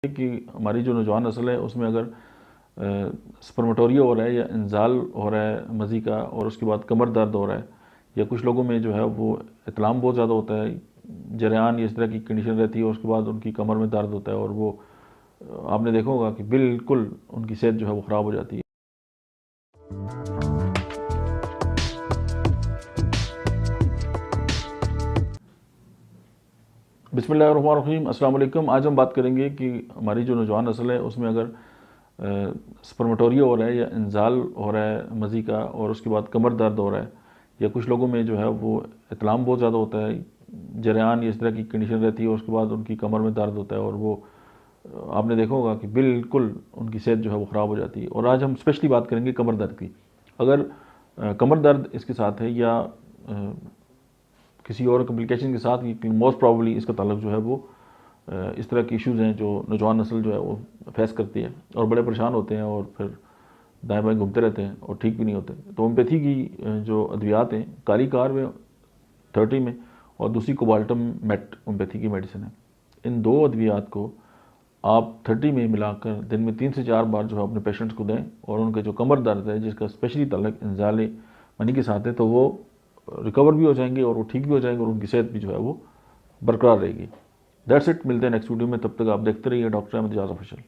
कि हमारी जो नौजवान नस्ल है उसमें अगर स्पर्मेटोरिया हो रहा है या इंजाल हो रहा है मज़ी का, और उसके बाद कमर दर्द हो रहा है, या कुछ लोगों में जो है वो इतलाम बहुत ज़्यादा होता है, जरेआन या इस तरह की कंडीशन रहती है, उसके बाद उनकी कमर में दर्द होता है और वो आपने देखा होगा कि बिल्कुल उनकी सेहत जो है वो ख़राब हो जाती है। बिस्मिल्लाहिर्रहमानिर्रहीम, अस्सलाम वालेकुम। आज हम बात करेंगे कि हमारी जो नौजवान नस्ल है उसमें अगर स्पर्मेटोरिया हो रहा है या इंजाल हो रहा है मज़ी का, और उसके बाद कमर दर्द हो रहा है, या कुछ लोगों में जो है वो इतलाम बहुत ज़्यादा होता है, जरेआन या इस तरह की कंडीशन रहती है, उसके बाद उनकी कमर में दर्द होता है और वो आपने देखा होगा कि बिल्कुल उनकी सेहत जो है वो ख़राब हो जाती है। और आज हम स्पेशली बात करेंगे कमर दर्द की। अगर कमर दर्द इसके साथ है या किसी और कम्प्लिकेशन के साथ, मोस्ट प्रॉब्ली इसका ताल्लुक जो है वो इस तरह के इश्यूज़ हैं जो नौजवान नस्ल जो है वो फेस करती है और बड़े परेशान होते हैं और फिर दाएं बाएं घूमते रहते हैं और ठीक भी नहीं होते। तो होम्योपैथी की जो अद्वियात हैं, काली कार में 30 में, और दूसरी कोबाल्टम मेट होम्योपैथी की मेडिसिन है। इन दो अद्वियात को आप 30 में मिलाकर दिन में 3 से 4 बार जो है अपने पेशेंट्स को दें, और उनके जो कमर दर्द है जिसका स्पेशली ताल्लुक इंजाले मनी के साथ है, तो वो रिकवर भी हो जाएंगे और वो ठीक भी हो जाएंगे और उनकी सेहत भी जो है वो बरकरार रहेगी। That's it. मिलते हैं नेक्स्ट वीडियो में, तब तक आप देखते रहिए डॉक्टर अहमद एजाज ऑफिशियल।